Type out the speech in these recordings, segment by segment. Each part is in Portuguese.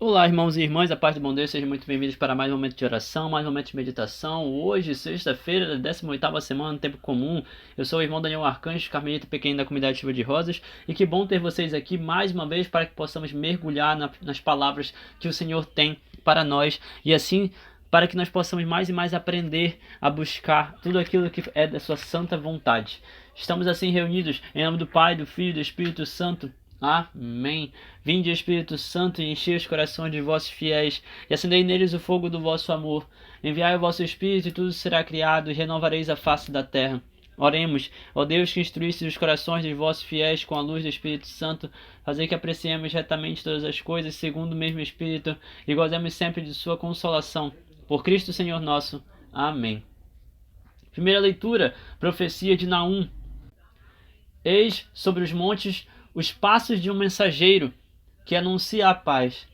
Olá, irmãos e irmãs, a paz do bom Deus, sejam muito bem-vindos para mais um momento de oração, mais um momento de meditação. Hoje, sexta-feira da 18ª semana no tempo comum. Eu sou o irmão Daniel Arcanjo, carmelita pequeno da comunidade Chuva de Rosas, e que bom ter vocês aqui mais uma vez para que possamos mergulhar nas palavras que o Senhor tem para nós e assim para que nós possamos mais e mais aprender a buscar tudo aquilo que é da sua santa vontade. Estamos assim reunidos em nome do Pai, do Filho e do Espírito Santo. Amém. Vinde, Espírito Santo, e enchei os corações de vossos fiéis, e acendei neles o fogo do vosso amor. Enviai o vosso Espírito, e tudo será criado, e renovareis a face da terra. Oremos, ó Deus, que instruísse os corações dos vossos fiéis com a luz do Espírito Santo, fazei que apreciemos retamente todas as coisas, segundo o mesmo Espírito, e gozemos sempre de sua consolação. Por Cristo Senhor nosso. Amém. Primeira leitura, profecia de Naum. Eis sobre os montes os passos de um mensageiro que anuncia a paz.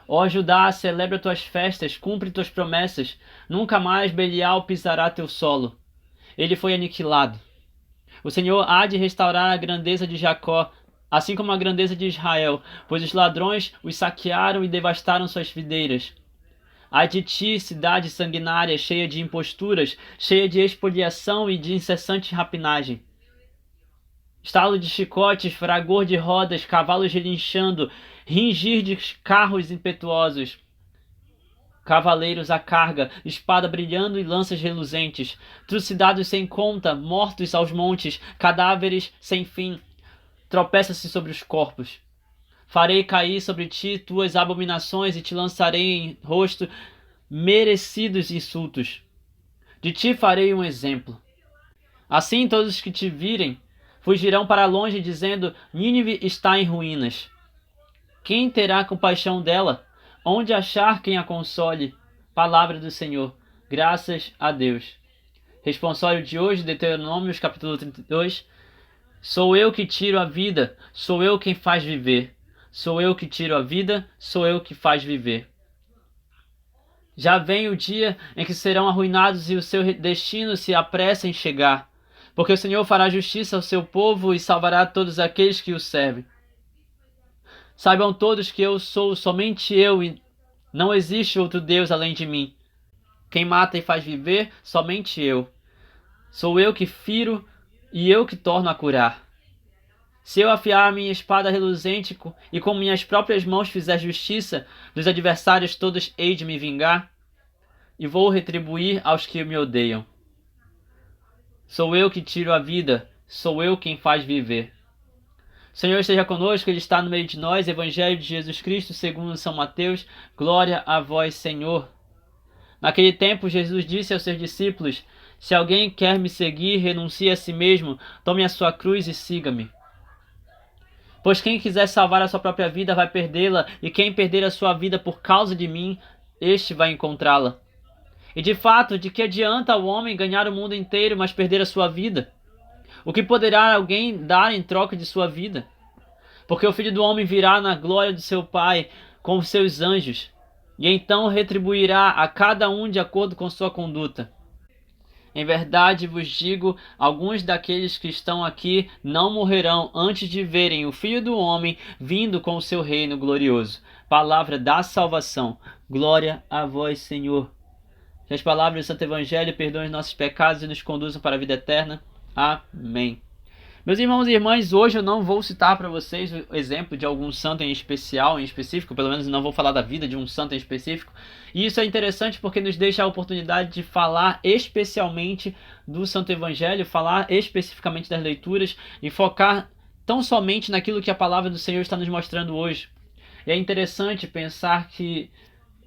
Ó Judá, celebra tuas festas, cumpre tuas promessas. Nunca mais Belial pisará teu solo. Ele foi aniquilado. O Senhor há de restaurar a grandeza de Jacó, assim como a grandeza de Israel, pois os ladrões os saquearam e devastaram suas videiras. Ai de ti, cidade sanguinária, cheia de imposturas, cheia de expoliação e de incessante rapinagem. Estalo de chicotes, fragor de rodas, cavalos relinchando, ringir de carros impetuosos. Cavaleiros à carga, espada brilhando e lanças reluzentes. Trucidados sem conta, mortos aos montes, cadáveres sem fim. Tropeça-se sobre os corpos. Farei cair sobre ti tuas abominações e te lançarei em rosto merecidos insultos. De ti farei um exemplo. Assim todos os que te virem fugirão para longe, dizendo: Nínive está em ruínas. Quem terá compaixão dela? Onde achar quem a console? Palavra do Senhor. Graças a Deus. Responsório de hoje, Deuteronômio, capítulo 32. Sou eu que tiro a vida, sou eu quem faz viver. Sou eu que tiro a vida, sou eu que faz viver. Já vem o dia em que serão arruinados e o seu destino se apressa em chegar. Porque o Senhor fará justiça ao seu povo e salvará todos aqueles que o servem. Saibam todos que eu sou somente eu e não existe outro Deus além de mim. Quem mata e faz viver, somente eu. Sou eu que firo e eu que torno a curar. Se eu afiar a minha espada reluzente e com minhas próprias mãos fizer justiça, dos adversários todos hei de me vingar, e vou retribuir aos que me odeiam. Sou eu que tiro a vida, sou eu quem faz viver. O Senhor esteja conosco, Ele está no meio de nós. Evangelho de Jesus Cristo, segundo São Mateus. Glória a vós, Senhor. Naquele tempo, Jesus disse aos seus discípulos: Se alguém quer me seguir, renuncie a si mesmo, tome a sua cruz e siga-me. Pois quem quiser salvar a sua própria vida vai perdê-la, e quem perder a sua vida por causa de mim, este vai encontrá-la. E de fato, de que adianta o homem ganhar o mundo inteiro, mas perder a sua vida? O que poderá alguém dar em troca de sua vida? Porque o Filho do Homem virá na glória de seu Pai com os seus anjos, e então retribuirá a cada um de acordo com sua conduta. Em verdade vos digo, alguns daqueles que estão aqui não morrerão antes de verem o Filho do Homem vindo com o seu reino glorioso. Palavra da salvação. Glória a vós, Senhor. Que as palavras do Santo Evangelho perdoem os nossos pecados e nos conduzam para a vida eterna. Amém. Meus irmãos e irmãs, hoje eu não vou citar para vocês o exemplo de algum santo em específico, pelo menos não vou falar da vida de um santo em específico. E isso é interessante porque nos deixa a oportunidade de falar especialmente do Santo Evangelho, falar especificamente das leituras e focar tão somente naquilo que a palavra do Senhor está nos mostrando hoje. E é interessante pensar que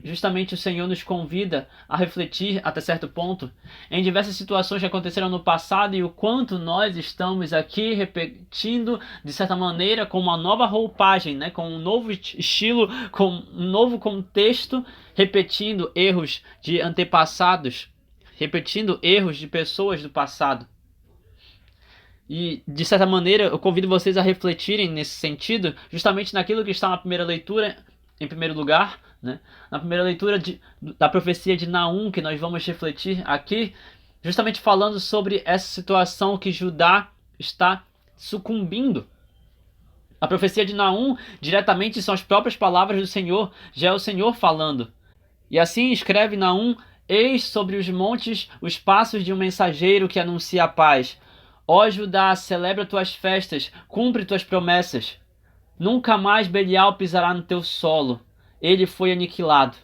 justamente o Senhor nos convida a refletir até certo ponto em diversas situações que aconteceram no passado e o quanto nós estamos aqui repetindo de certa maneira com uma nova roupagem, né? Com um novo estilo, com um novo contexto, repetindo erros de antepassados, repetindo erros de pessoas do passado. E, de certa maneira, eu convido vocês a refletirem nesse sentido, justamente naquilo que está na primeira leitura, em primeiro lugar, né? Na primeira leitura da profecia de Naum, que nós vamos refletir aqui, justamente falando sobre essa situação que Judá está sucumbindo. A profecia de Naum diretamente são as próprias palavras do Senhor, já é o Senhor falando. E assim escreve Naum: eis sobre os montes os passos de um mensageiro que anuncia a paz. Ó Judá, celebra tuas festas, cumpre tuas promessas. Nunca mais Belial pisará no teu solo. Ele foi aniquilado.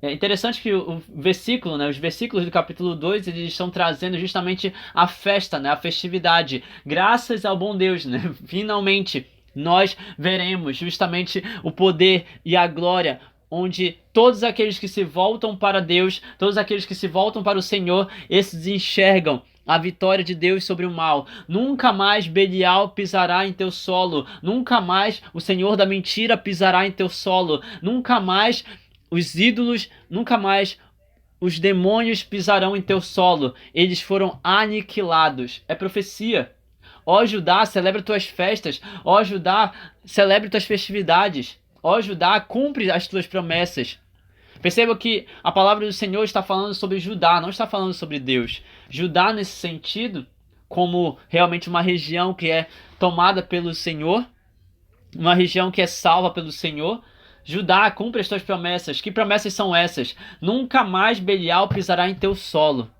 É interessante que o versículo, né, os versículos do capítulo 2, eles estão trazendo justamente a festa, né, a festividade. Graças ao bom Deus, né, finalmente nós veremos justamente o poder e a glória, onde todos aqueles que se voltam para Deus, todos aqueles que se voltam para o Senhor, esses enxergam a vitória de Deus sobre o mal. Nunca mais Belial pisará em teu solo. Nunca mais o Senhor da mentira pisará em teu solo. Nunca mais os ídolos, nunca mais os demônios pisarão em teu solo. Eles foram aniquilados. É profecia. Ó Judá, celebra tuas festas. Ó Judá, celebre tuas festividades. Ó Judá, cumpre as tuas promessas. Perceba que a palavra do Senhor está falando sobre Judá, não está falando sobre Deus. Judá, nesse sentido, como realmente uma região que é tomada pelo Senhor, uma região que é salva pelo Senhor. Judá, cumpre as tuas promessas. Que promessas são essas? Nunca mais Belial pisará em teu solo.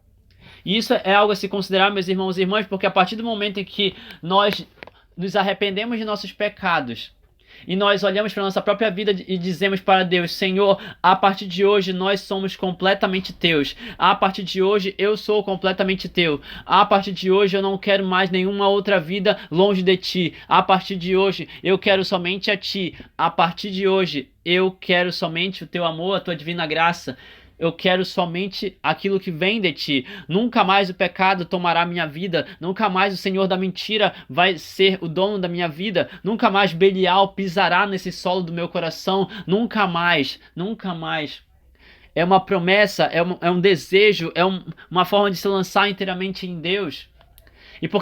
E isso é algo a se considerar, meus irmãos e irmãs, porque a partir do momento em que nós nos arrependemos de nossos pecados, e nós olhamos para a nossa própria vida e dizemos para Deus: Senhor, a partir de hoje nós somos completamente teus. A partir de hoje eu sou completamente teu. A partir de hoje eu não quero mais nenhuma outra vida longe de ti. A partir de hoje eu quero somente a ti. A partir de hoje eu quero somente o teu amor, a tua divina graça. Eu quero somente aquilo que vem de ti. Nunca mais o pecado tomará minha vida. Nunca mais o Senhor da mentira vai ser o dono da minha vida. Nunca mais Belial pisará nesse solo do meu coração. Nunca mais. Nunca mais. É uma promessa, é um desejo, uma forma de se lançar inteiramente em Deus. E por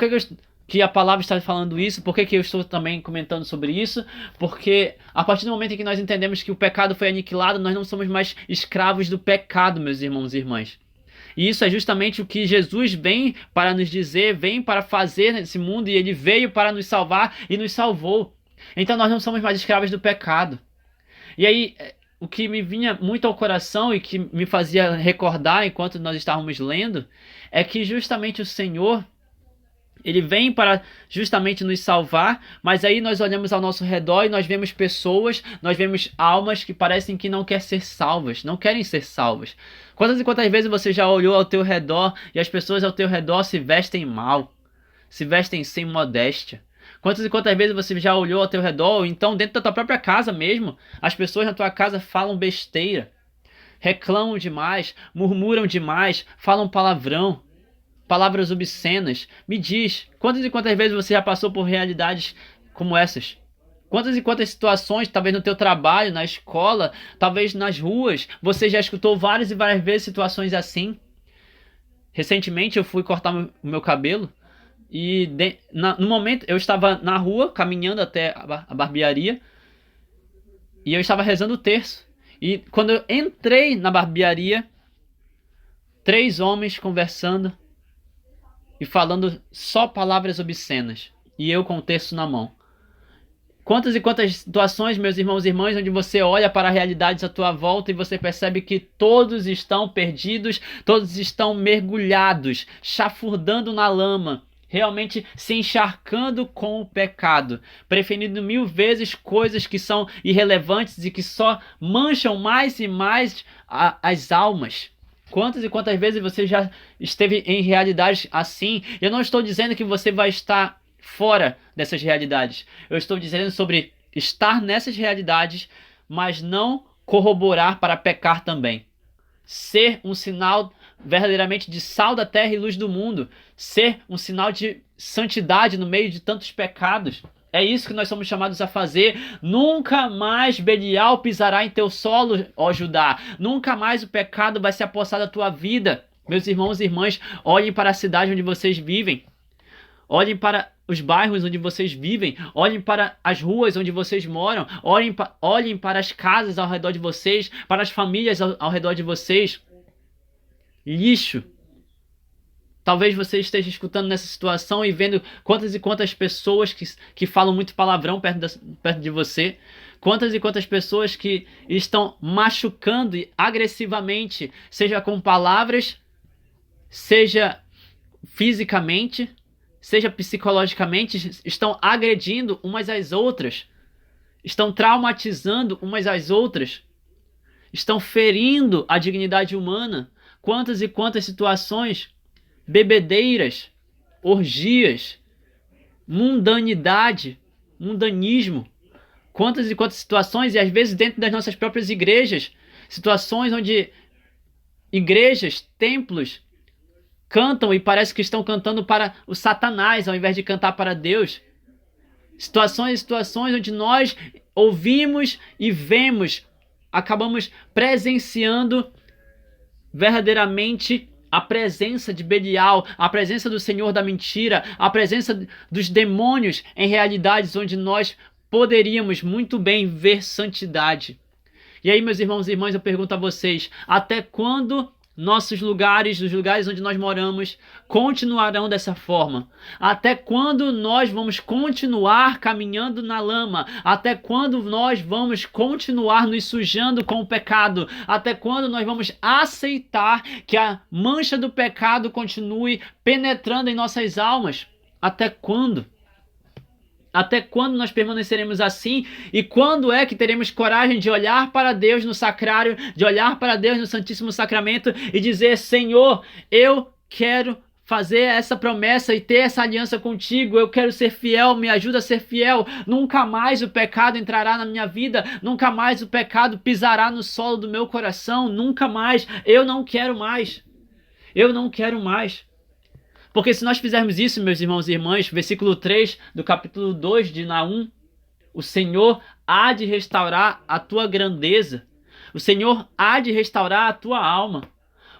que a palavra está falando isso? Por que eu estou também comentando sobre isso? Porque a partir do momento em que nós entendemos que o pecado foi aniquilado, nós não somos mais escravos do pecado, meus irmãos e irmãs. E isso é justamente o que Jesus vem para nos dizer, vem para fazer nesse mundo, e ele veio para nos salvar e nos salvou. Então nós não somos mais escravos do pecado. E aí, o que me vinha muito ao coração e que me fazia recordar enquanto nós estávamos lendo, é que justamente o Senhor, ele vem para justamente nos salvar, mas aí nós olhamos ao nosso redor e nós vemos pessoas, nós vemos almas que parecem que não querem ser salvas, não querem ser salvas. Quantas e quantas vezes você já olhou ao teu redor e as pessoas ao teu redor se vestem mal, se vestem sem modéstia? Quantas e quantas vezes você já olhou ao teu redor, ou então dentro da tua própria casa mesmo, as pessoas na tua casa falam besteira, reclamam demais, murmuram demais, falam palavrão, palavras obscenas. Me diz, quantas e quantas vezes você já passou por realidades como essas? Quantas e quantas situações, talvez no teu trabalho, na escola, talvez nas ruas, você já escutou várias e várias vezes situações assim? Recentemente eu fui cortar o meu cabelo e no momento eu estava na rua, caminhando até a barbearia, e eu estava rezando o terço. E quando eu entrei na barbearia, 3 homens conversando e falando só palavras obscenas, e eu com o terço na mão. Quantas e quantas situações, meus irmãos e irmãs, onde você olha para a realidade à tua volta e você percebe que todos estão perdidos, todos estão mergulhados, chafurdando na lama, realmente se encharcando com o pecado, preferindo 1000 vezes coisas que são irrelevantes e que só mancham mais e mais as almas. Quantas e quantas vezes você já esteve em realidades assim? Eu não estou dizendo que você vai estar fora dessas realidades. Eu estou dizendo sobre estar nessas realidades, mas não corroborar para pecar também. Ser um sinal verdadeiramente de sal da terra e luz do mundo. Ser um sinal de santidade no meio de tantos pecados. É isso que nós somos chamados a fazer. Nunca mais Belial pisará em teu solo, ó Judá. Nunca mais o pecado vai se apossar da tua vida. Meus irmãos e irmãs, olhem para a cidade onde vocês vivem. Olhem para os bairros onde vocês vivem. Olhem para as ruas onde vocês moram. Olhem para as casas ao redor de vocês. Para as famílias ao redor de vocês. Lixo. Talvez você esteja escutando nessa situação e vendo quantas e quantas pessoas que falam muito palavrão perto de você. Quantas e quantas pessoas que estão machucando agressivamente, seja com palavras, seja fisicamente, seja psicologicamente, estão agredindo umas às outras, estão traumatizando umas às outras, estão ferindo a dignidade humana. Quantas e quantas situações, bebedeiras, orgias, mundanidade, mundanismo. Quantas e quantas situações, e às vezes dentro das nossas próprias igrejas, situações onde igrejas, templos, cantam e parece que estão cantando para o Satanás ao invés de cantar para Deus. Situações onde nós ouvimos e vemos, acabamos presenciando verdadeiramente a presença de Belial, a presença do Senhor da mentira, a presença dos demônios em realidades onde nós poderíamos muito bem ver santidade. E aí, meus irmãos e irmãs, eu pergunto a vocês, até quando nossos lugares, os lugares onde nós moramos, continuarão dessa forma? Até quando nós vamos continuar caminhando na lama? Até quando nós vamos continuar nos sujando com o pecado? Até quando nós vamos aceitar que a mancha do pecado continue penetrando em nossas almas? Até quando? Até quando nós permaneceremos assim? E quando é que teremos coragem de olhar para Deus no sacrário, de olhar para Deus no Santíssimo Sacramento e dizer: Senhor, eu quero fazer essa promessa e ter essa aliança contigo, eu quero ser fiel, me ajuda a ser fiel, nunca mais o pecado entrará na minha vida, nunca mais o pecado pisará no solo do meu coração, nunca mais, eu não quero mais, eu não quero mais. Porque se nós fizermos isso, meus irmãos e irmãs, versículo 3 do capítulo 2 de Naum, o Senhor há de restaurar a tua grandeza, o Senhor há de restaurar a tua alma,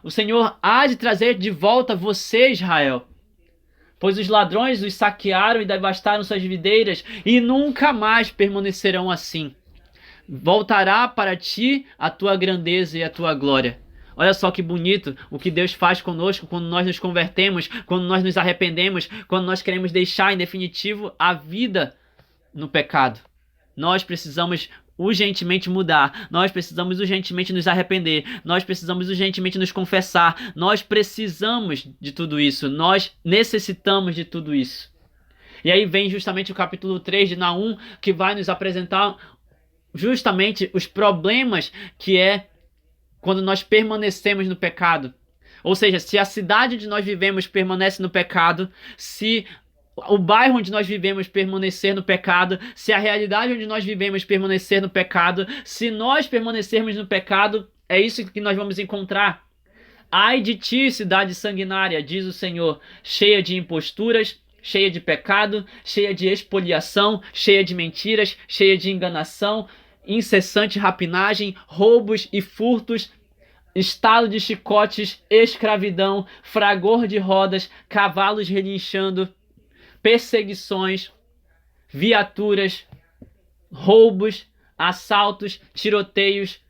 o Senhor há de trazer de volta você, Israel. Pois os ladrões os saquearam e devastaram suas videiras e nunca mais permanecerão assim. Voltará para ti a tua grandeza e a tua glória. Olha só que bonito o que Deus faz conosco quando nós nos convertemos, quando nós nos arrependemos, quando nós queremos deixar em definitivo a vida no pecado. Nós precisamos urgentemente mudar, nós precisamos urgentemente nos arrepender, nós precisamos urgentemente nos confessar, nós precisamos de tudo isso, nós necessitamos de tudo isso. E aí vem justamente o capítulo 3 de Naum, que vai nos apresentar justamente os problemas que é quando nós permanecemos no pecado. Ou seja, se a cidade onde nós vivemos permanece no pecado, se o bairro onde nós vivemos permanecer no pecado, se a realidade onde nós vivemos permanecer no pecado, se nós permanecermos no pecado, é isso que nós vamos encontrar. Ai de ti, cidade sanguinária, diz o Senhor, cheia de imposturas, cheia de pecado, cheia de expoliação, cheia de mentiras, cheia de enganação, incessante rapinagem, roubos e furtos, estalo de chicotes, escravidão, fragor de rodas, cavalos relinchando, perseguições, viaturas, roubos, assaltos, tiroteios,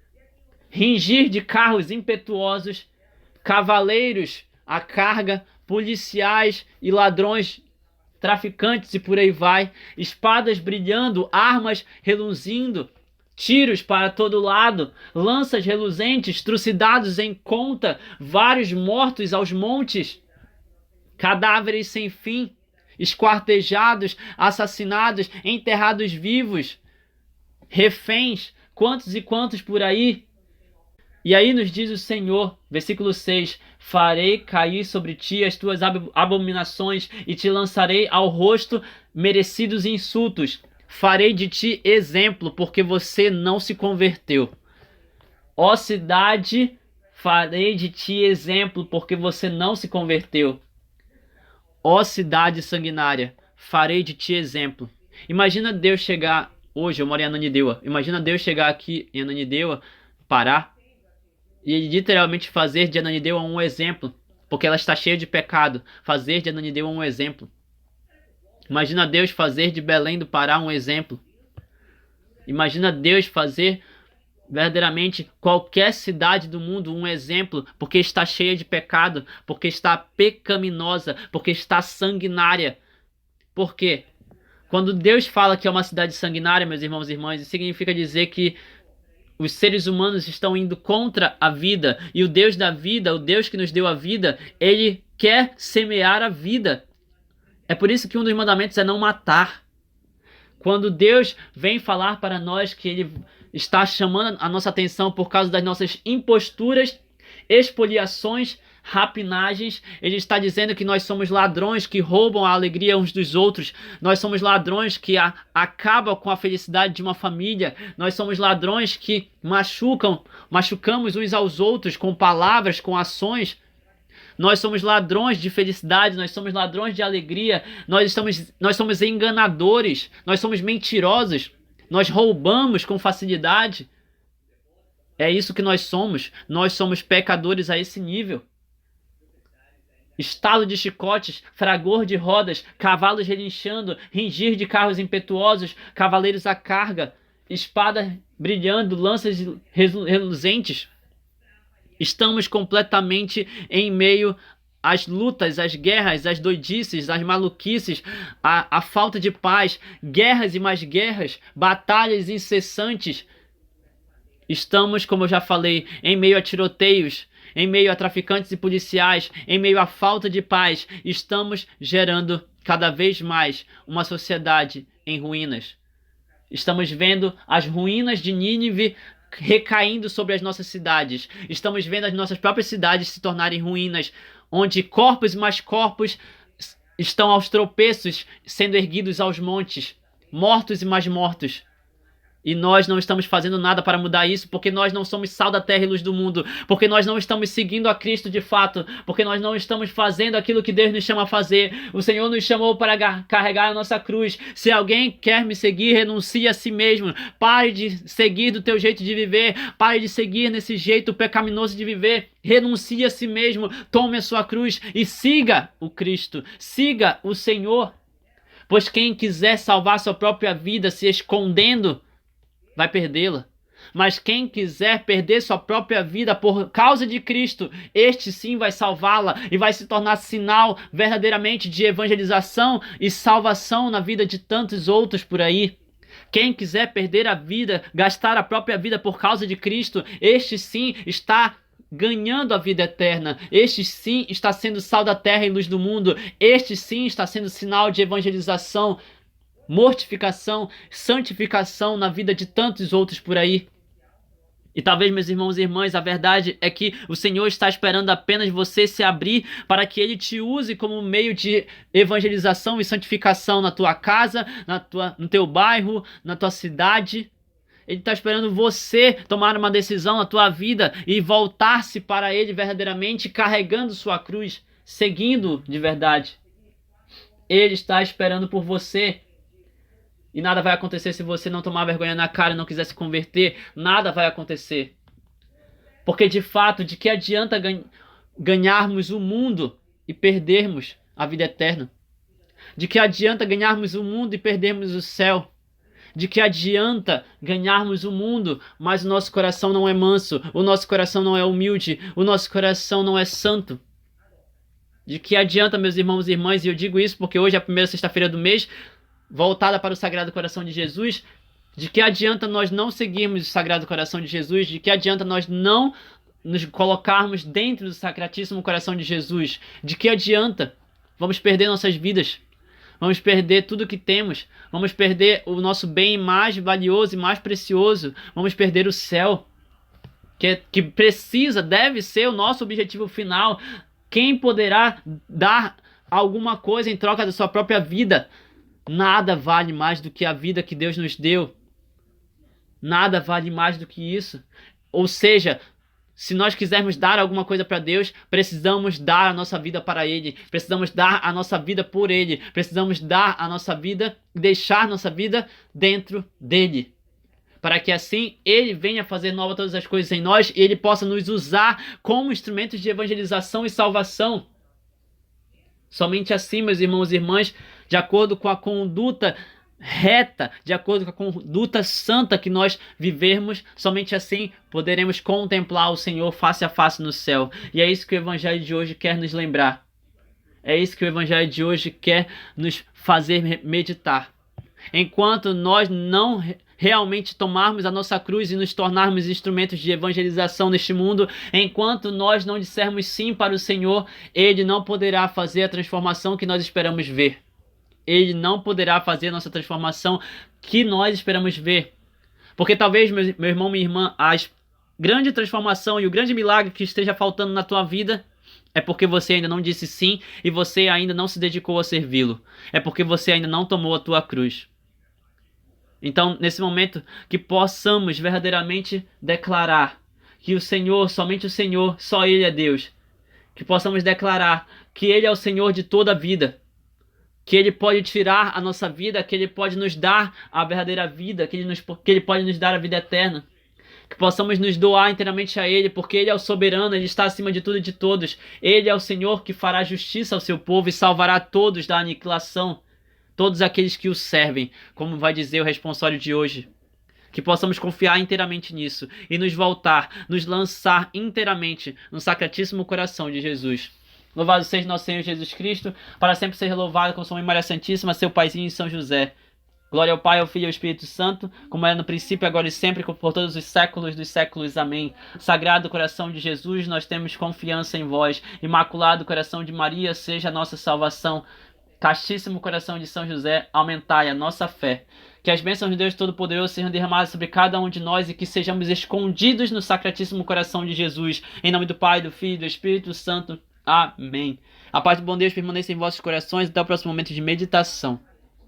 ringir de carros impetuosos, cavaleiros à carga, policiais e ladrões, traficantes e por aí vai, espadas brilhando, armas reluzindo, tiros para todo lado, lanças reluzentes, trucidados em conta, vários mortos aos montes, cadáveres sem fim, esquartejados, assassinados, enterrados vivos, reféns, quantos e quantos por aí. E aí nos diz o Senhor, versículo 6, farei cair sobre ti as tuas abominações e te lançarei ao rosto merecidos insultos. Farei de ti exemplo, porque você não se converteu. Ó cidade, farei de ti exemplo, porque você não se converteu. Ó cidade sanguinária, farei de ti exemplo. Imagina Deus chegar, hoje eu moro em Ananindeua, imagina Deus chegar aqui em Ananindeua, Pará, e literalmente fazer de Ananindeua um exemplo, porque ela está cheia de pecado, fazer de Ananindeua um exemplo. Imagina Deus fazer de Belém do Pará um exemplo. Imagina Deus fazer verdadeiramente qualquer cidade do mundo um exemplo, porque está cheia de pecado, porque está pecaminosa, porque está sanguinária. Por quê? Quando Deus fala que é uma cidade sanguinária, meus irmãos e irmãs, isso significa dizer que os seres humanos estão indo contra a vida, e o Deus da vida, o Deus que nos deu a vida, ele quer semear a vida. É por isso que um dos mandamentos é não matar. Quando Deus vem falar para nós que ele está chamando a nossa atenção por causa das nossas imposturas, expoliações, rapinagens, ele está dizendo que nós somos ladrões que roubam a alegria uns dos outros, nós somos ladrões que acabam com a felicidade de uma família, nós somos ladrões que machucamos uns aos outros com palavras, com ações. Nós somos ladrões de felicidade, nós somos ladrões de alegria, nós somos enganadores, nós somos mentirosos, nós roubamos com facilidade. É isso que nós somos pecadores a esse nível. Estalo de chicotes, fragor de rodas, cavalos relinchando, ringir de carros impetuosos, cavaleiros à carga, espada brilhando, lanças reluzentes. Estamos completamente em meio às lutas, às guerras, às doidices, às maluquices, à falta de paz, guerras e mais guerras, batalhas incessantes. Estamos, como eu já falei, em meio a tiroteios, em meio a traficantes e policiais, em meio à falta de paz. Estamos gerando cada vez mais uma sociedade em ruínas. Estamos vendo as ruínas de Nínive recaindo sobre as nossas cidades. Estamos vendo as nossas próprias cidades se tornarem ruínas, onde corpos e mais corpos estão aos tropeços, sendo erguidos aos montes, mortos e mais mortos. E nós não estamos fazendo nada para mudar isso, porque nós não somos sal da terra e luz do mundo, porque nós não estamos seguindo a Cristo de fato, porque nós não estamos fazendo aquilo que Deus nos chama a fazer. O Senhor nos chamou para carregar a nossa cruz. Se alguém quer me seguir, renuncie a si mesmo. Pare de seguir do teu jeito de viver, pare de seguir nesse jeito pecaminoso de viver. Renuncie a si mesmo, tome a sua cruz e siga o Cristo, siga o Senhor. Pois quem quiser salvar sua própria vida se escondendo, vai perdê-la. Mas quem quiser perder sua própria vida por causa de Cristo, este sim vai salvá-la e vai se tornar sinal verdadeiramente de evangelização e salvação na vida de tantos outros por aí. Quem quiser perder a vida, gastar a própria vida por causa de Cristo, este sim está ganhando a vida eterna. Este sim está sendo sal da terra e luz do mundo. Este sim está sendo sinal de evangelização, mortificação, santificação na vida de tantos outros por aí. E talvez, meus irmãos e irmãs, a verdade é que o Senhor está esperando apenas você se abrir para que Ele te use como meio de evangelização e santificação na tua casa, no teu bairro, na tua cidade. Ele está esperando você tomar uma decisão na tua vida e voltar-se para Ele verdadeiramente, carregando sua cruz, seguindo de verdade. Ele está esperando por você. E nada vai acontecer se você não tomar vergonha na cara e não quiser se converter. Nada vai acontecer. Porque de fato, de que adianta ganharmos o mundo e perdermos a vida eterna? De que adianta ganharmos o mundo e perdermos o céu? De que adianta ganharmos o mundo, mas o nosso coração não é manso, o nosso coração não é humilde, o nosso coração não é santo? De que adianta, meus irmãos e irmãs, e eu digo isso porque hoje é a primeira sexta-feira do mês, voltada para o Sagrado Coração de Jesus, de que adianta nós não seguirmos o Sagrado Coração de Jesus, de que adianta nós não nos colocarmos dentro do Sacratíssimo Coração de Jesus, de que adianta? Vamos perder nossas vidas, vamos perder tudo que temos, vamos perder o nosso bem mais valioso e mais precioso, vamos perder o céu, que precisa, deve ser o nosso objetivo final. Quem poderá dar alguma coisa em troca da sua própria vida? Nada vale mais do que a vida que Deus nos deu. Nada vale mais do que isso. Ou seja, se nós quisermos dar alguma coisa para Deus, precisamos dar a nossa vida para Ele. Precisamos dar a nossa vida por Ele. Precisamos dar a nossa vida, deixar nossa vida dentro dEle. Para que assim Ele venha fazer nova todas as coisas em nós e Ele possa nos usar como instrumentos de evangelização e salvação. Somente assim, meus irmãos e irmãs, de acordo com a conduta reta, de acordo com a conduta santa que nós vivermos, somente assim poderemos contemplar o Senhor face a face no céu. E é isso que o Evangelho de hoje quer nos lembrar. É isso que o Evangelho de hoje quer nos fazer meditar. Enquanto nós não realmente tomarmos a nossa cruz e nos tornarmos instrumentos de evangelização neste mundo, enquanto nós não dissermos sim para o Senhor, Ele não poderá fazer a transformação que nós esperamos ver. Ele não poderá fazer a nossa transformação que nós esperamos ver. Porque talvez, meu irmão, minha irmã, a grande transformação e o grande milagre que esteja faltando na tua vida é porque você ainda não disse sim e você ainda não se dedicou a servi-lo. É porque você ainda não tomou a tua cruz. Então, nesse momento, que possamos verdadeiramente declarar que o Senhor, somente o Senhor, só Ele é Deus. Que possamos declarar que Ele é o Senhor de toda a vida. Que Ele pode tirar a nossa vida, que Ele pode nos dar a verdadeira vida, que Ele pode nos dar a vida eterna. Que possamos nos doar inteiramente a Ele, porque Ele é o soberano, Ele está acima de tudo e de todos. Ele é o Senhor que fará justiça ao seu povo e salvará todos da aniquilação. Todos aqueles que o servem, como vai dizer o responsório de hoje. Que possamos confiar inteiramente nisso e nos voltar, nos lançar inteiramente no sacratíssimo coração de Jesus. Louvado seja nosso Senhor Jesus Cristo, para sempre ser louvado com sua mãe Maria Santíssima, seu paizinho São José. Glória ao Pai, ao Filho e ao Espírito Santo, como era no princípio, agora e sempre, por todos os séculos dos séculos. Amém. Sagrado coração de Jesus, nós temos confiança em vós. Imaculado coração de Maria, seja a nossa salvação. Castíssimo coração de São José, aumentai a nossa fé. Que as bênçãos de Deus Todo-Poderoso sejam derramadas sobre cada um de nós e que sejamos escondidos no sacratíssimo coração de Jesus. Em nome do Pai, do Filho e do Espírito Santo. Amém. A paz do bom Deus permaneça em vossos corações. Até o próximo momento de meditação.